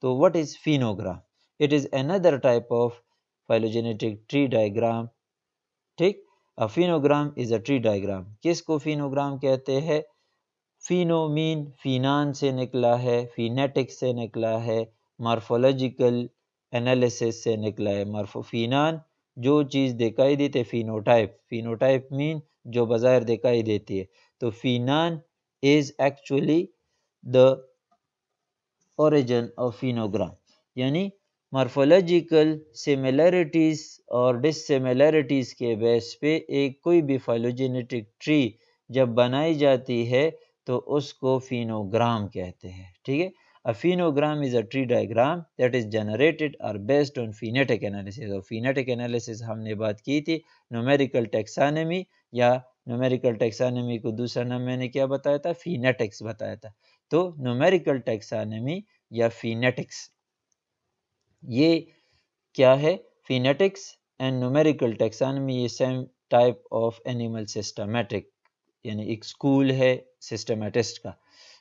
تو what is phenogram? It is another type of phylogenetic tree diagram. ٹھیک، a phenogram is a tree diagram. کس کو phenogram کہتے ہیں؟ فینو مین فینان سے نکلا ہے، فینیٹک سے نکلا ہے، مارفولوجیکل انالیسس سے نکلا ہے. فینان جو چیز دکھائی دیتے، فینوٹائپ، فینوٹائپ مین جو بظاہر دکھائی دیتی ہے. تو فینان is actually the origin of phenogram. یعنی مارفولوجیکل سملیرٹیز اور ڈس سملیرٹیز کے بیس پہ ایک کوئی بھی فائلوجینیٹک ٹری جب بنائی جاتی ہے تو اس کو فینوگرام کہتے ہیں. ٹھیک ہے، A phenogram is a tree diagram that is generated or based on phonetic analysis. اور phonetic analysis ہم نے بات کی تھی، numerical taxonomy یا numerical taxonomy کو دوسرا نام میں نے کیا بتایا تھا؟ phonetics بتایا تھا. تو numerical taxonomy یا phonetics یہ کیا ہے؟ phonetics and numerical taxonomy یہ same type of animal systematic، یعنی ایک اسکول ہے سسٹمیٹسٹ کا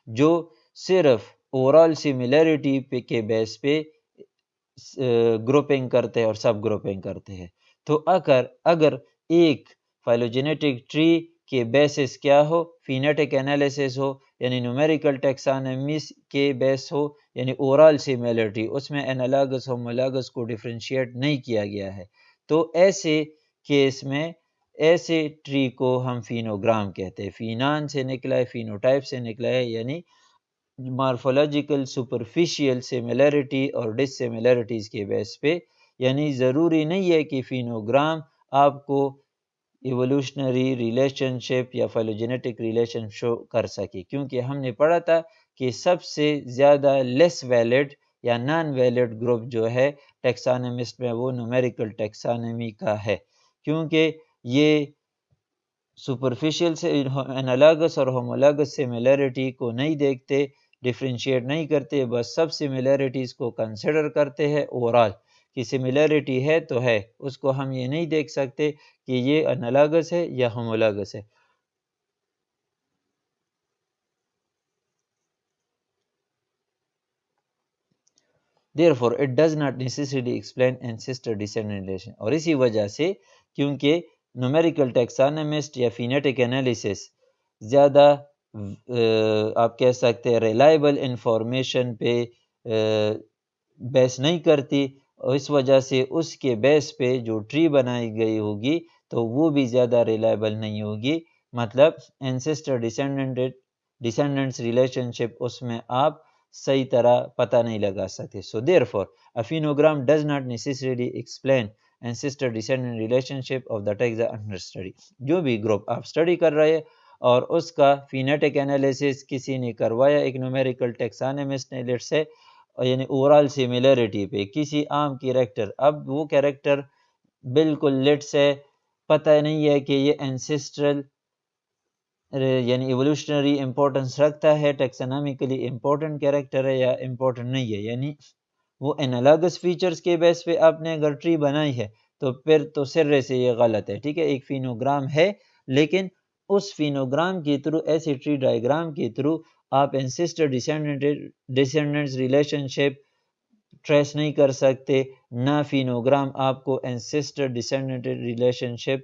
جو صرف اوورال سملیرٹی کے بیس پہ گروپنگ کرتے ہیں اور سب گروپنگ کرتے ہیں. تو اگر ایک فائلوجینیٹک ٹری کے بیسس کیا ہو؟ فینیٹک انالیسس ہو، یعنی نومیریکل ٹیکسانومی کے بیس ہو، یعنی اورال سملیرٹی، اس میں انالاگس ہومولاگس کو ڈیفرینشیٹ نہیں کیا گیا ہے، تو ایسے کیس میں ایسے ٹری کو ہم فینوگرام کہتے ہیں. فینان سے نکلا ہے، فینوٹائپ سے نکلا ہے، یعنی مارفولوجیکل سپرفیشیل سملیرٹی اور ڈس سملیرٹیز کے بیس پہ. یعنی ضروری نہیں ہے کہ فینوگرام آپ کو ایولوشنری ریلیشن شپ یا فائلوجینیٹک ریلیشن شو کر سکے، کیونکہ ہم نے پڑھا تھا کہ سب سے زیادہ لیس ویلڈ یا نان ویلڈ گروپ جو ہے ٹیکسانومسٹ میں وہ نومیریکل ٹیکسانومی کا ہے، کیونکہ یہ سپرفیشل سے انالاگس اور ہومولاگس سملیرٹی کو نہیں دیکھتے، ڈیفرینشیٹ نہیں کرتے، بس سب سملیرٹیز کو کنسیڈر کرتے ہیں اوورال کہ سملیرٹی ہے تو ہے، اس کو ہم یہ نہیں دیکھ سکتے کہ یہ انالاگس ہے یا ہومولاگس ہے. Therefore, it does not necessarily explain ancestor-descendant relation. اور اسی وجہ سے کیونکہ numerical taxonomist یا phonetic analysis زیادہ آپ کہہ سکتے ہیں ریلائبل انفارمیشن پہ بیس نہیں کرتی، اور اس وجہ سے اس کے بیس پہ جو ٹری بنائی گئی ہوگی تو وہ بھی زیادہ ریلائبل نہیں ہوگی. مطلب ancestor descendants relationship اس میں آپ صحیح طرح پتہ نہیں لگا سکتے. So therefore, a phenogram does not necessarily explain ancestor descendant relationship of the taxa under study. جو بھی گروپ آپ اسٹڈی کر رہے ہیں اور اس کا فینیٹک انالیسس کسی نے کروایا، ایک نومیریکل ٹیکسانومسٹ نے لیٹ سے، یعنی اوورال سملیرٹی پہ کسی عام کیریکٹر، اب وہ کیریکٹر بالکل لیٹ سے پتہ نہیں ہے کہ یہ اینسسٹرل یعنی ایولوشنری امپورٹنس رکھتا ہے، ٹیکسانومیکلی امپورٹنٹ کیریکٹر ہے یا امپورٹنٹ نہیں ہے، یعنی وہ انالاگس فیچرز کے بیس پہ آپ نے اگر ٹری بنائی ہے تو پھر تو سرے سے یہ غلط ہے. ٹھیک ہے، ایک فینوگرام ہے لیکن اس فینوگرام کے تھرو، ایسے ٹری ڈائیگرام کے تھرو آپ اینسسٹر ڈیسینڈنٹس ریلیشن شپ ٹریس نہیں کر سکتے، نہ فینوگرام آپ کو اینسسٹر ڈیسینڈنٹ ریلیشن شپ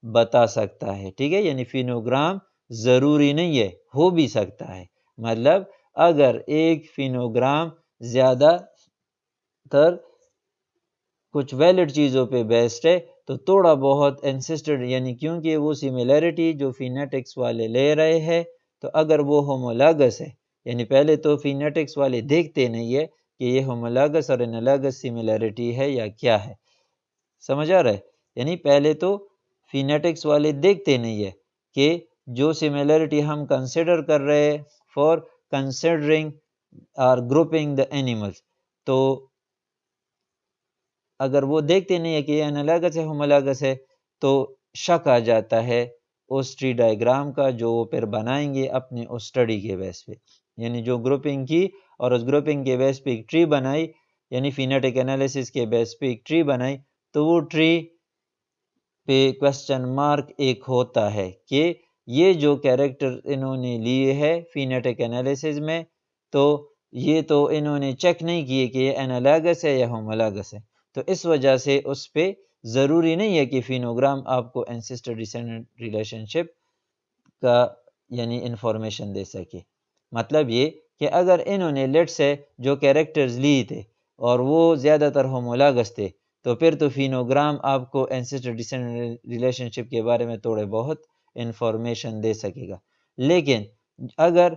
بتا سکتا ہے. ٹھیک ہے، یعنی فینوگرام ضروری نہیں ہے، ہو بھی سکتا ہے. مطلب اگر ایک فینوگرام زیادہ تر کچھ ویلڈ چیزوں پہ بیسڈ ہے تو تھوڑا بہت اینسسٹر، یعنی کیونکہ وہ سملیرٹی جو فینیٹکس والے لے رہے ہیں تو اگر وہ ہومولاگس ہے، یعنی پہلے تو فینیٹکس والے دیکھتے نہیں ہے کہ یہ ہومولاگس اور انالاگس سملیرٹی ہے یا کیا ہے. سمجھ آ رہا ہے؟ یعنی پہلے تو فینیٹکس والے دیکھتے نہیں ہے کہ جو سملیرٹی ہم کنسیڈر کر رہے ہیں فار کنسیڈرنگ اور گروپنگ دا اینیملز، تو اگر وہ دیکھتے نہیں ہے کہ یہ انالاگس ہے ہومولاگس ہے تو شک آ جاتا ہے اس ٹری ڈائیگرام کا جو وہ پھر بنائیں گے اپنے اس اسٹڈی کے بیس پہ. یعنی جو گروپنگ کی اور اس گروپنگ کے بیس پہ ایک ٹری بنائی، یعنی فینیٹک انالیسس کے بیس پہ ایک ٹری بنائی، تو وہ ٹری پہ کوسچن مارک ایک ہوتا ہے کہ یہ جو کیریکٹر انہوں نے لیے ہے فینیٹک انالیسس میں، تو یہ تو انہوں نے چیک نہیں کیے کہ یہ انالاگس ہے یا ہومولاگس ہے، تو اس وجہ سے اس پہ ضروری نہیں ہے کہ فینوگرام آپ کو اینسسٹر ڈیسینڈنٹ ریلیشن شپ کا یعنی انفارمیشن دے سکے۔ مطلب یہ کہ اگر انہوں نے لیٹ سے جو کیریکٹرز لیے تھے اور وہ زیادہ تر ہومولاگس تھے، تو پھر تو فینوگرام آپ کو اینسسٹر ڈیسینڈنٹ ریلیشن شپ کے بارے میں تھوڑے بہت انفارمیشن دے سکے گا۔ لیکن اگر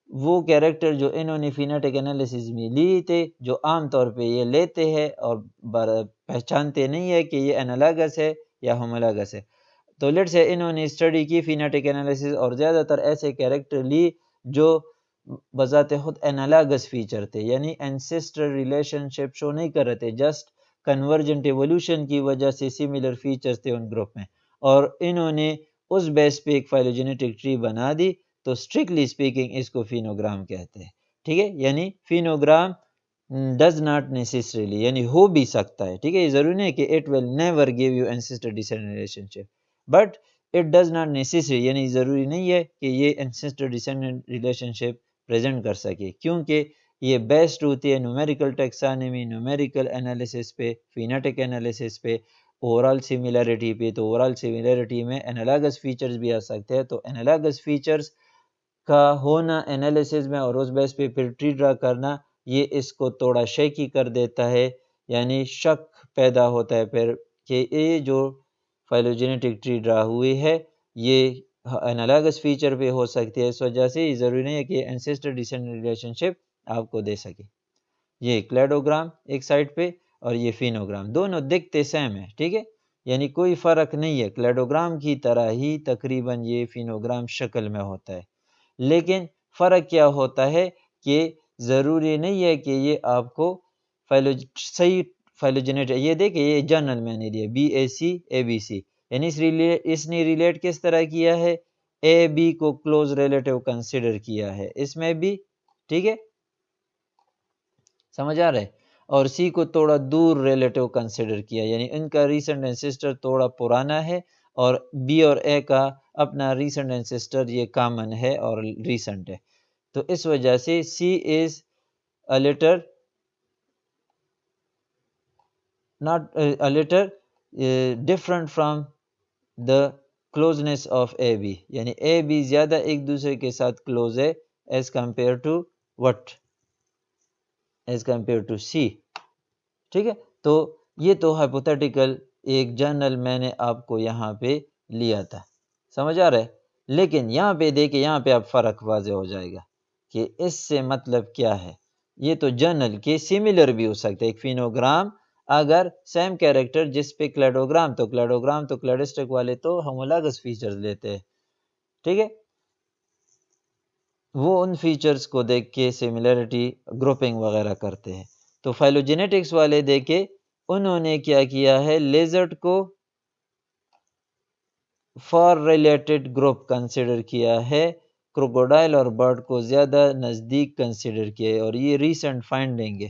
وہ کیریکٹر جو انہوں نے فینیٹک انالیسز میں لیے تھے، جو عام طور پہ یہ لیتے ہیں اور پہچانتے نہیں ہے کہ یہ انالاگس ہے یا ہومولاگس ہے، تو لیٹ سے انہوں نے اسٹڈی کی فینیٹک انالیسز اور زیادہ تر ایسے کیریکٹر لی جو بذات خود انالاگس فیچر تھے، یعنی اینسسٹر ریلیشن شپ شو نہیں کر رہے تھے، جسٹ کنورجنٹ ایولیوشن کی وجہ سے سملر فیچرز تھے ان گروپ میں، اور انہوں نے اس بیس پہ ایک فائلوجینیٹک ٹری بنا دی، تو اسٹرکٹلی اسپیکنگ اس کو فینوگرام کہتے ہیں۔ ٹھیک ہے، یعنی فینوگرام ڈز ناٹ نیسسریلی، یعنی ہو بھی سکتا ہے، ٹھیک ہے، یہ ضروری نہیں کہ it will never give you ancestor descendant relation ship, but it does not necessary, یعنی ضروری نہیں ہے کہ یہ اینسسٹر ڈیسینڈنٹ ریلیشن شپ پریزنٹ کر سکے، کیونکہ یہ بیسڈ ہوتی ہے نیومیریکل ٹیکسانومی، نیومیریکل انالیسس پہ، فینیٹک انالیسس پہ، اوورال سملیرٹی پہ۔ تو اوورال سملیرٹی میں انالاگس فیچرز بھی آ سکتے ہیں، تو انالاگس فیچرز کا ہونا انالیسس میں اور اس بیس پہ پھر ٹری ڈرا کرنا، یہ اس کو تھوڑا شیکی کر دیتا ہے، یعنی شک پیدا ہوتا ہے پھر کہ یہ جو فائلوجینیٹک ٹری ڈرا ہوئی ہے یہ انالاگس فیچر پہ ہو سکتی ہے، اس وجہ سے یہ ضروری نہیں ہے کہ اینسسٹر ڈیسینڈنٹ ریلیشن شپ آپ کو دے سکے۔ یہ کلیڈوگرام ایک سائڈ پہ اور یہ فینوگرام، دونوں دکھتے سیم ہے، ٹھیک ہے، یعنی کوئی فرق نہیں ہے، کلیڈوگرام کی طرح ہی تقریباً یہ فینوگرام شکل میں ہوتا ہے، لیکن فرق کیا ہوتا ہے کہ ضروری نہیں ہے کہ یہ آپ کو صحیح فائلوجینیٹ، یہ دیکھیں یہ جنرل میں نے لیا BAC یعنی اس نے ریلیٹ کس طرح کیا ہے، اے بی کو کلوز ریلیٹیو کنسیڈر کیا ہے اس میں بھی، ٹھیک ہے، سمجھ آ رہا ہے، اور سی کو تھوڑا دور ریلیٹیو کنسیڈر کیا، یعنی ان کا ریسنٹ اینسسٹر تھوڑا پرانا ہے اور بی اور اے کا اپنا ریسنٹ اینسسٹر یہ کامن ہے اور ریسنٹ ہے، تو اس وجہ سے سی از a little different from the closeness of AB، یعنی اے بی زیادہ ایک دوسرے کے ساتھ کلوز ہے as compared to what، as compared to C، ٹھیک ہے، تو یہ تو ہائپوتھیٹیکل ایک جرنل میں نے آپ کو یہاں پہ لیا تھا، سمجھ آ رہا ہے، لیکن یہاں پہ دیکھیں، یہاں پہ اب فرق واضح ہو جائے گا کہ اس سے مطلب کیا ہے، یہ تو جرنل کے سملر بھی ہو سکتا ہے، ایک فینوگرام اگر سیم کیریکٹر جس پہ کلیڈوگرام تو کلیڈسٹک والے تو ہومولاگس فیچرز لیتے ہیں، ٹھیک ہے، وہ ان فیچرز کو دیکھ کے سملیرٹی گروپنگ وغیرہ کرتے ہیں، تو فائلوجینیٹکس والے دیکھے انہوں نے کیا کیا ہے، لیزرڈ کو فار ریلیٹڈ گروپ کنسیڈر کیا ہے، کروکوڈائل اور برڈ کو زیادہ نزدیک کنسیڈر کیا ہے، اور یہ ریسنٹ فائنڈنگ ہے،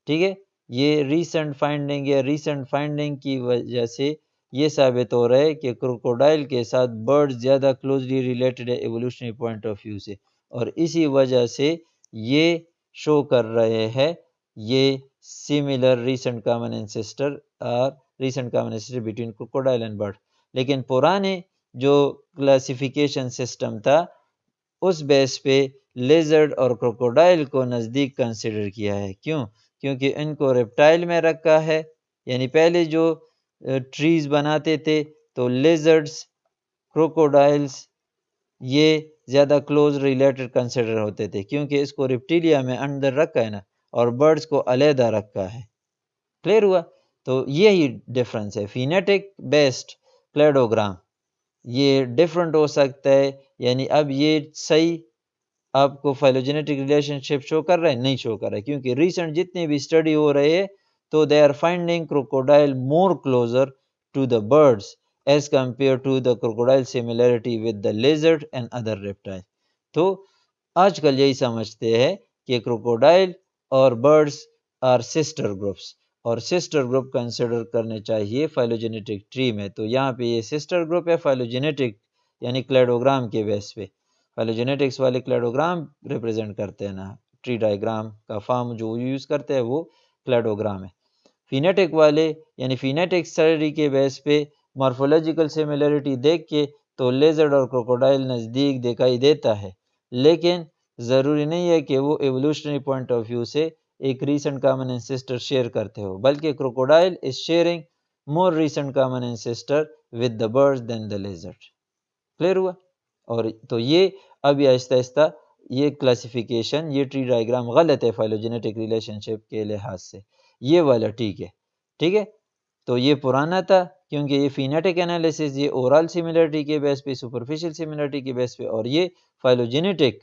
ٹھیک ہے، یہ ریسنٹ فائنڈنگ ہے، ریسنٹ فائنڈنگ کی وجہ سے یہ ثابت ہو رہا ہے کہ کروکوڈائل کے ساتھ برڈ زیادہ کلوزلی ریلیٹڈ ہے ایوولوشنری پوائنٹ آف ویو سے، اور اسی وجہ سے یہ شو کر رہے ہیں یہ سملر ریسنٹ کامن اینسسٹر اور recent common ancestor between crocodile and bird, لیکن پرانے جو کلاسیفیکیشن سسٹم تھا اس بیس پہ لیزرڈ اور کروکوڈائل کو نزدیک کنسیڈر کیا ہے، کیونکہ ان کو ریپٹائل میں رکھا ہے، یعنی پہلے جو ٹریز بناتے تھے تو لیزرڈز، کروکوڈائلز یہ زیادہ کلوز ریلیٹڈ کنسیڈر ہوتے تھے، کیونکہ اس کو ریپٹیلیا میں اندر رکھا ہے نا، اور برڈز کو علیحدہ رکھا ہے، کلیئر ہوا، تو یہی ڈفرنس ہے، فینیٹک بیسڈ کلیڈوگرام یہ ڈیفرنٹ ہو سکتا ہے، یعنی اب یہ صحیح آپ کو فائلوجینیٹک ریلیشن شپ شو کر رہا ہے، نہیں شو کر رہا ہے، کیونکہ ریسنٹ جتنے بھی اسٹڈی ہو رہے ہیں تو they are finding crocodile more closer to the birds as compare to the crocodile similarity with the lizard and other reptile, تو آج کل یہی سمجھتے ہیں کہ کروکوڈائل اور برڈز آر سسٹر گروپس، اور سسٹر گروپ کنسیڈر کرنے چاہیے فائلوجینیٹک ٹری میں، تو یہاں پہ یہ سسٹر گروپ ہے فائلوجینیٹک یعنی کلیڈوگرام کے بیس پہ، فائلوجینیٹکس والے کلیڈوگرام ریپرزینٹ کرتے ہیں نا، ٹری ڈائیگرام کا فارم جو یوز کرتے ہیں وہ کلیڈوگرام ہے۔ فینیٹک والے یعنی فینیٹک اسٹڈی کے بیس پہ مارفولوجیکل سملرٹی دیکھ کے تو لیزرڈ اور کروکوڈائل نزدیک دکھائی دیتا ہے، لیکن ضروری نہیں ہے کہ وہ ایوولوشنری پوائنٹ آف ویو سے ایک ریسنٹ کامن انسیسٹر شیئر کرتے ہو، بلکہ crocodile is sharing more recent common ancestor with the birds than the lizard. Clear ہوا؟ اور تو یہ اب یہ آہستہ آہستہ یہ کلاسیفیکیشن یہ ٹری ڈائیگرام غلط ہے فائلوجینیٹک ریلیشن شپ کے لحاظ سے، یہ والا ٹھیک ہے، ٹھیک ہے۔ تو یہ پرانا تھا کیونکہ یہ فینیٹک انالیسس یہ اورال سملرٹی کے بیس پہ، سپرفیشل سملرٹی کے بیس پہ، اور یہ فائلوجینیٹک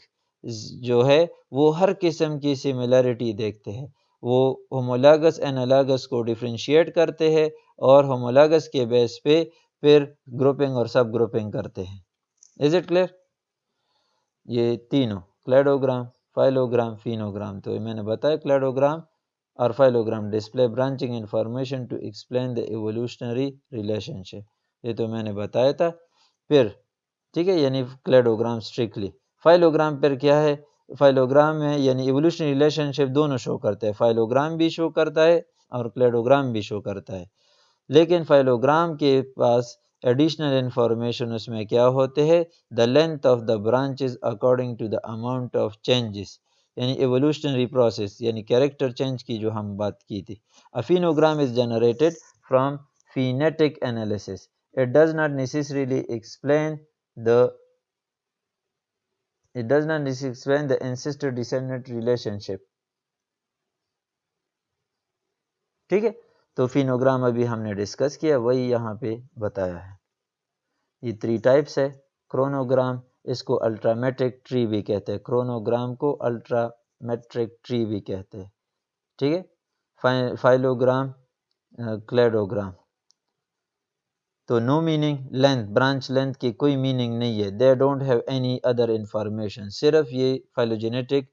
جو ہے وہ ہر قسم کی سملرٹی دیکھتے ہیں، وہ ہومولاگس انالاگس کو ڈیفرینشیٹ کرتے ہیں اور ہومولاگس کے بیس پہ پھر گروپنگ اور سب گروپنگ کرتے ہیں۔ Is it clear? یہ تینوں کلیڈوگرام، فائلوگرام، فینوگرام، تو میں نے بتایا کلیڈوگرام اور phylogram display branching information to explain the evolutionary relationship, یہ تو میں نے بتایا تھا۔ پھر ٹھیک ہے، یعنی کلیڈوگرام اسٹرکٹلی، فائلوگرام پر کیا ہے؟ فائلوگرام میں یعنی ایوولوشنری ریلیشن شپ دونوں شو کرتا ہے، فائلوگرام بھی شو کرتا ہے اور کلیڈوگرام بھی شو کرتا ہے، لیکن فائلوگرام کے پاس ایڈیشنل انفارمیشن اس میں کیا ہوتے ہیں؟ The length of the branches according to the amount of changes, یعنی ایوولوشنری پروسیس یعنی کیریکٹر چینج کی جو ہم بات کی تھی۔ Phenogram is generated from phenetic analysis, it does not necessarily explain the ancestor descendant relationship, ٹھیک ہے۔ تو فینوگرام ابھی ہم نے ڈسکس کیا، وہی یہاں پہ بتایا ہے۔ یہ 3 ٹائپس ہے، کرونوگرام، اس کو الٹرامیٹرک ٹری بھی کہتے ہیں، کرونوگرام کو الٹرامیٹرک ٹری بھی کہتے ہیں، ٹھیک ہے۔ فائلوگرام، کلیڈوگرام، تو no meaning, length, branch length کی کوئی میننگ نہیں ہے، they don't have any other information, صرف یہ فائلوجینیٹک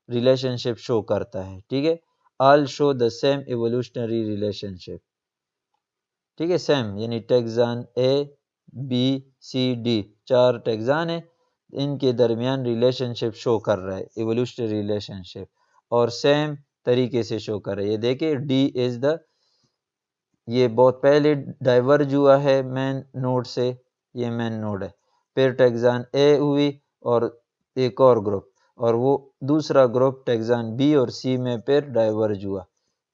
ریلیشن شپ شو کرتا ہے، ٹھیک ہے۔ آل شو the same evolutionary relationship, ٹھیک ہے، سیم یعنی ٹیگزان اے بی سی ڈی 4 ٹیگزان ہیں، ان کے درمیان ریلیشن شپ شو کر رہا ہے، ایوولوشنری ریلیشن شپ، اور سیم طریقے سے شو کر رہا ہے۔ یہ دیکھیں ڈی از دا، یہ بہت پہلے ڈائیورج ہوا ہے مین نوڈ سے، یہ مین نوڈ ہے، پھر ٹیگزان اے ہوئی اور ایک اور گروپ، اور وہ دوسرا گروپ ٹیگزان بی اور سی میں پھر ڈائیورج ہوا،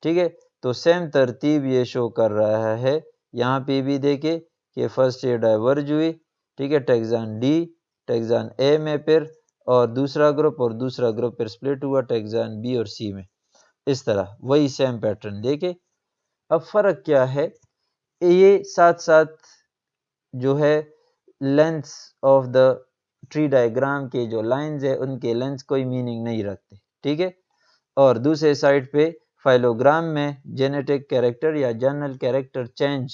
ٹھیک ہے۔ تو سیم ترتیب یہ شو کر رہا ہے، یہاں پہ بھی دیکھیں کہ فرسٹ یہ ڈائیورج ہوئی، ٹھیک ہے، ٹیگزان ڈی، ٹیگزان اے میں پھر، اور دوسرا گروپ پھر سپلٹ ہوا ٹیگزان بی اور سی میں، اس طرح وہی سیم پیٹرن دیکھیں۔ اب فرق کیا ہے؟ یہ ساتھ ساتھ جو ہے lengths of the tree diagram کے جو لائنز ہے ان کے لینتھس کوئی میننگ نہیں رکھتے، ٹھیک ہے۔ اور دوسرے سائڈ پہ فائلوگرام میں جینیٹک کیریکٹر یا جنرل کیریکٹر چینج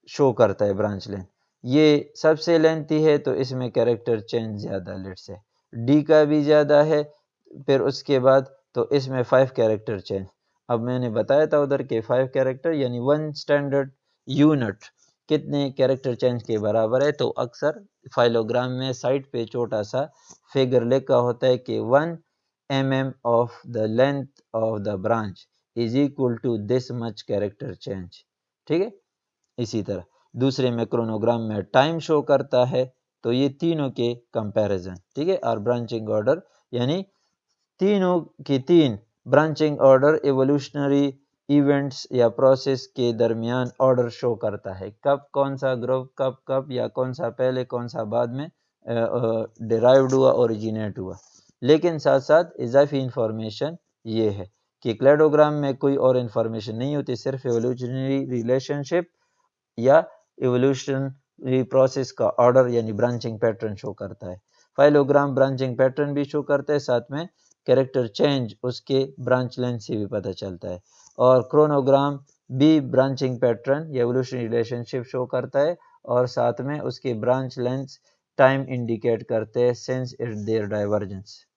شو کرتا ہے برانچ لینتھ، یہ سب سے لینتھی ہے تو اس میں کیریکٹر چینج زیادہ، لیٹ سے ڈی کا بھی زیادہ ہے، پھر اس کے بعد تو اس میں 5 کیریکٹر چینج۔ اب میں نے بتایا تھا ادھر کے 5 کیریکٹر یعنی 1 اسٹینڈرڈ یونٹ کتنے کیریکٹر چینج کے برابر ہے، تو اکثر فائلوگرام میں سائٹ پہ چھوٹا سا فگر لکھا ہوتا ہے کہ 1 mm of the length of the branch is equal to this much character change، ٹھیک ہے۔ اسی طرح دوسرے میں کرونوگرام میں ٹائم شو کرتا ہے، تو یہ تینوں کے کمپیریزن، ٹھیک ہے، اور برانچنگ آرڈر یعنی تینوں کی 3 برانچنگ آرڈر ایوولوشنری ایونٹس یا پروسیس کے درمیان آرڈر شو کرتا ہے، کب کون سا گروپ کب یا کون سا پہلے کون سا بعد میں ڈیرائیوڈ ہوا، اوریجینیٹ ہوا۔ لیکن ساتھ ساتھ اضافی انفارمیشن یہ ہے کہ کلیڈوگرام میں کوئی اور انفارمیشن نہیں ہوتی، صرف ایوولوشنری ریلیشن شپ یا ایوولوشنری پروسیس کا آرڈر یعنی برانچنگ پیٹرن شو کرتا ہے۔ فائلوگرام برانچنگ پیٹرن بھی شو کرتا ہے، ساتھ میں کیریکٹر چینج اس کے برانچ لینتھ سے بھی پتہ چلتا ہے، اور کرونوگرام بھی برانچنگ پیٹرن یا ایوولوشنری ریلیشن شپ شو کرتا ہے، اور ساتھ میں اس کے برانچ لینتھ ٹائم انڈیکیٹ کرتے ہیں سنس اٹ دیئر ڈائیورجنس۔